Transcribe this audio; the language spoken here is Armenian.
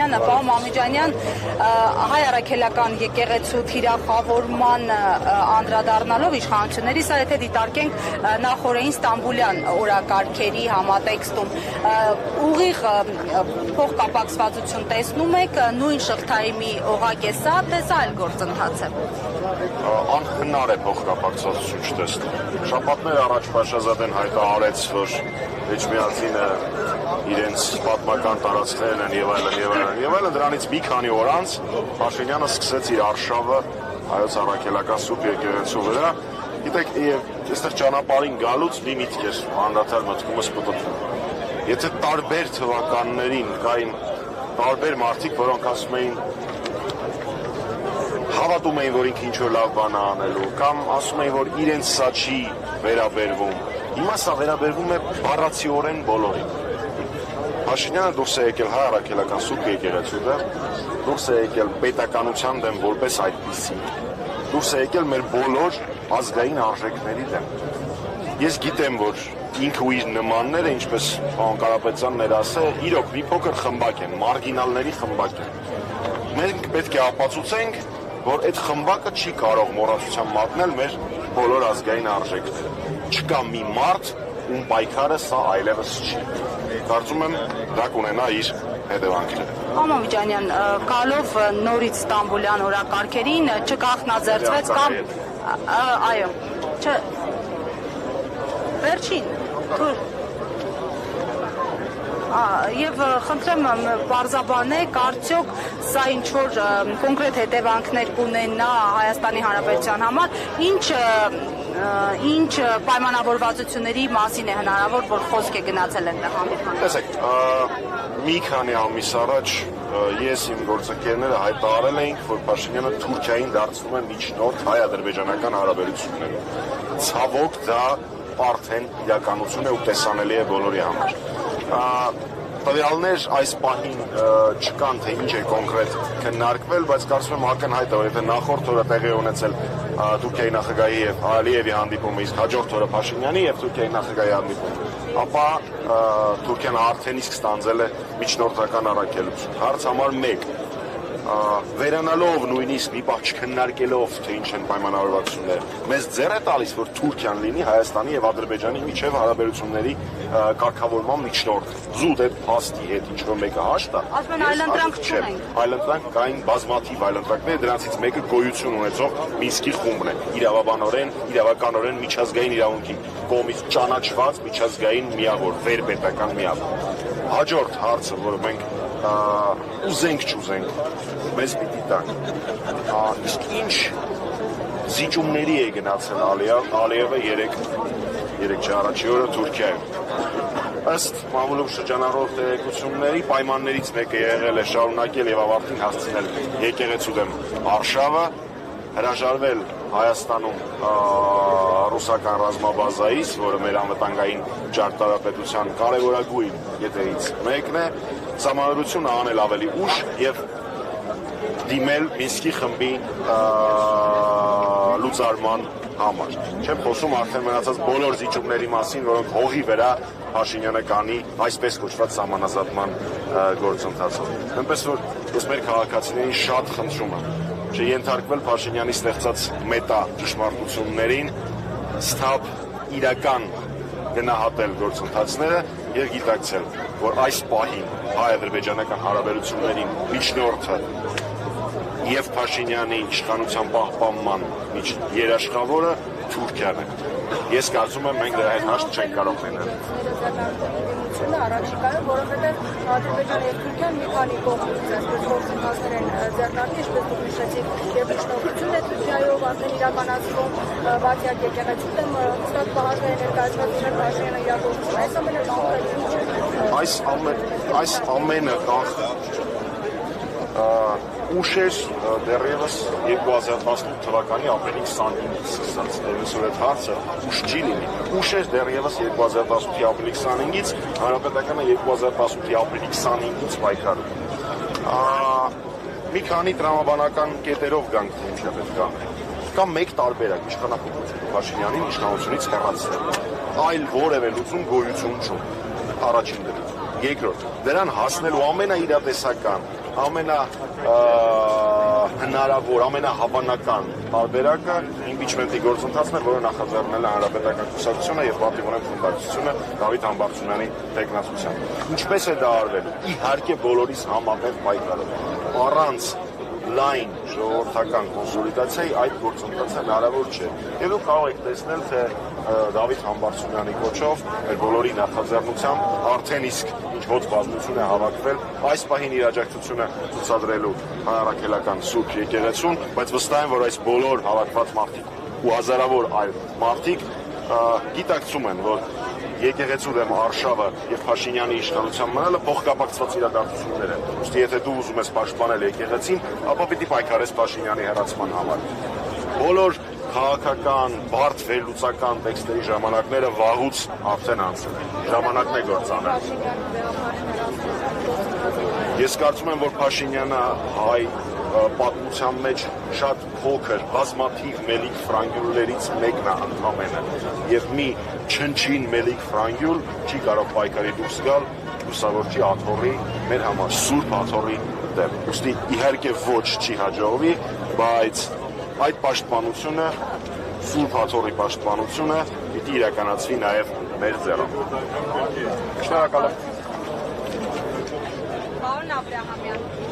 Պարոն Մամիջանյան, հայ առաքելական եկեղեցու թիրախավորման անդրադառնալով իշխանությունների, սա եթե դիտարկենք նախորդին Ստամբուլյան օրակարգերի համատեքստում, ուղիղ փոխկապակցվածություն տեսնում եք, նույն շղթայի մի օղակ է սա, թե սա այլ գործընթաց է։ Անհնար է փոխկապակցվածություն չտեսնել։ Շաբաթներ առաջ Փաշազադեն հայտարարեց, որ Էջմիածինը իրենց պատմական տարածքներն են եւ այլն, դրանից մի քանի օր անց Փաշինյանը սկսեց իր արշավը հայոց առաքելական սուրբ եկեղեցու վրա։ Գիտեք, այստեղ ճանապարհին գալուց մի միտք էր անդադար մտքումս պտտվում։ Եթե տարբեր թվականներին կային տարբեր մարդիկ, որոնք ասում էին հավատում էին, որ ինքը ինչ-որ լավ բան է անելու, կամ ասում էին, որ իրենց սա չի վերաբերվում։ Հիմա սա վերաբերվում է բառացիորեն բոլորին։ Փաշինյանը դուրս է եկել հայ առաքելական սուրբ եկեղեցուց, դուրս է եկել պետականության դեմ որպես այդպիսի, դուրս է եկել մեր բոլոր ազգային արժեքների դեմ։ Ես գիտեմ, որ ինքը ու իր նմանները, ինչպես պարոն Կարապետյանն էր ասել, իրոք մի փոքր խմբակ են, մարգինալների խմբակ են։ Մենք պետք է ապացուցենք, որ այդ խմբակը չի կարող մոռացության մատնել մեր բոլոր ազգային արժեքները։ Չկա մի մարդ, ում պայքարը սա այլևս չի։ Կարծում եմ, դա կունենա իր հետևանքները։ Պարոն Մամիջանյան, գալով նորից Ստամբուլյան օրակարգերին չկախնաձեռնվեց կամ այո, վերջին Եվ խնդրեմ պարզաբանեք, արդյոք սա ինչ-որ կոնկրետ հետևանքներ կունենա Հայաստանի Հանրապետության համար, ինչ պայմանավորվածությունների մասին է հնարավոր, որ խոսք է գնացել այնտեղ հանդիպման։ Տեսեք, մի քանի ամիս առաջ ես իմ գործընկերները հայտարարել էինք, որ Փաշինյանը Թուրքիային դարձնում է միջնորդ հայ-ադրբեջանական հարաբերություններում։ Ցավոք դա արդեն իրականություն է ու տեսանելի է բոլորի համար։ Տվյալներ այս պահին չկան, թե ինչ է կոնկրետ քննարկվել, բայց կարծում եմ ակնհայտ է, որ եթե նախորդ օրը տեղի ունեցել Թուրքիայի նախագահի եւ Ալիևի հանդիպումը, իսկ հաջորդ օրը Փաշինյանի եւ Թուրքիայի նախագահի հանդիպումը, ապա Թուրքիան արդեն իսկ ստանձել է միջնորդական առաքելություն։ Հարց համար 1. Վերանալով նույնիսկ մի պահ չքննարկելով, թե ինչ են պայմանավորվածությունները, մեզ ձեռ է տալիս, որ Թուրքիան լինի Հայաստանի եւ Ադրբեջանի միջև հարաբերությունների կարգավորման միջնորդ։ Զուտ այդ փաստի հետ ինչ-որ մեկը հաշտ է։ Ասում են այլընտրանք չունենք։ Այլընտրանք կային բազմաթիվ այլընտրանքներ, դրանցից մեկը գոյություն ունեցող Մինսկի խումբն է։ Իրավաբանորեն, իրավականորեն միջազգային իրավունքի կողմից ճանաչված միջազգային միավոր, վերպետական միավոր։ Հաջորդ հարցը, որը մենք ուզենք չուզենք, մեզ պիտի տանք։ Իսկ ինչ զիջումների է գնացել Ալիևը երեք չառաջի օրը Թուրքիայում։ Ըստ մամուլում շրջանառող տեղեկությունների պայմաններից մեկը եղել է շարունակել եւ ավարտին հասցնել եկեղեցու դեմ արշավը, հրաժարվել Հայաստանում ռուսական ռազմաբազայից, որը մեր անվտանգային ճարտարապետության կարևորագույն ետևից մեկն է, սահմանադրությունը անել ավելի ուշ եւ դիմել Մինսկի խմբի լուծարման համար։ Չեմ խոսում արդեն մնացած բոլոր զիջումների մասին, որոնք հողի վրա Փաշինյանը կանի այսպես կոչված սահմանազատման գործընթացով։ Այնպես որ ես մեր քաղաքացիներին շատ խնդրում եմ չենթարկվել Փաշինյանի ստեղծած մետա ճշմարտություններին, սթափ իրական գնահատել գործընթացները եւ գիտակցել, որ այս պահին հայ-ադրբեջանական հարաբերություններին միջնորդը եւ Փաշինյանի իշխանության պահպանման երաշխավորը Թուրքիան է։ Ես կարծում եմ մենք դրա հետ հաշտ չենք կարող լինել։ Առաջիկայում, որովհետև Ադրբեջանը եւ Թուրքիան մի քանի կողմից այսպես գործընթացներ են ձեռնարկել, ինչպես դուք նշեցիք, եւ միջնորդություն է Թուրքիայով արդեն իրականացվում, Բաքիակ եկեղեցու դեմ հստակ պահանջներ ներկայացված իրեն Փաշինյանը իրագործում։ Այս ամենը այս ամենը ուշ էր դեռևս 2018 թվականի ապրիլի 25-ից սկսած, դեռևս որ այդ հարցը ուշ չի լինի, ուշ էր դեռևս 2018-ի ապրիլի 25-ից, Հանրապետականը 2018-ի ապրիլի 25-ից պայքարում։ Մի քանի տրամաբանական կետերով գանք ինչա պետք է։ Կա մեկ տարբերակ իշխանապետությունը Փաշինյանին իշխանությունից հեռացնել։ Այլ որևէ լուծում գոյություն չունի։ Առաջին դեպքում։ Երկրորդ, դրան հասնելու ամենաիրատեսական հնարավոր, ամենահավանական տարբերակը իմպիչմենտի գործընթացն է, որը նախաձեռնել է Հանրապետական կուսակցությունը եւ պատիվորեն խմբակցությունը Դավիթ Համբարձումյանի տեխնացությամբ։ Ինչպես է դա արվելու։ Իհարկե բոլորիս համատեղ պայքարով։ Առանց լայն ժողովրդական կոնսոլիդացիայի այդ գործընթացը հնարավոր չէ։ Եվ դուք կարող եք տեսնել, թե Դավիթ Համբարձումյանի կոչով մեր բոլորի նախաձեռնությամբ արդեն իսկ ինչ-որ բազմություն է հավաքվել այս պահին իր աջակցությունը ցուցադրելու հանրաքելական Սուրբ եկեղեցուն, բայց վստահ եմ, որ այս բոլոր հավաքված մարդիկ ու հազարավոր այլ մարդիկ գիտակցում են, որ եկեղեցու դեմ արշավը եւ Փաշինյանի իշխանության մնալը փոխկապակցված իրադարձություններ են։ Ուստի եթե դու ուզում ես պաշտպանել եկեղեցին, ապա պիտի պայքարես Փաշինյանի հեռացման համար։ Բոլոր քաղաքական, բարդ վերլուծական տեքստերի ժամանակները վաղուց արդեն անցել են։ Ժամանակն է գործանել։ Ես կարծում եմ, որ Փաշինյանը հայ պատմության մեջ շատ փոքր, բազմաթիվ մելիք ֆրանգյուլներից մեկն է ընդամենը։ Եվ մի չնչին մելիք ֆրանգյուլ չի կարող պայքարի դուրս գալ լուսավորչի աթոռի, մեր համար սուրբ աթոռի դեմ։ Ուստի իհարկե ոչ չի հաջողվի, բայց այդ պաշտպանությունը, սուրբ աթոռի պաշտպանությունը պիտի իրականացվի նաև մեր ձեռով։ Շնորհակալ եմ։ Պարոն Աբրահամյան,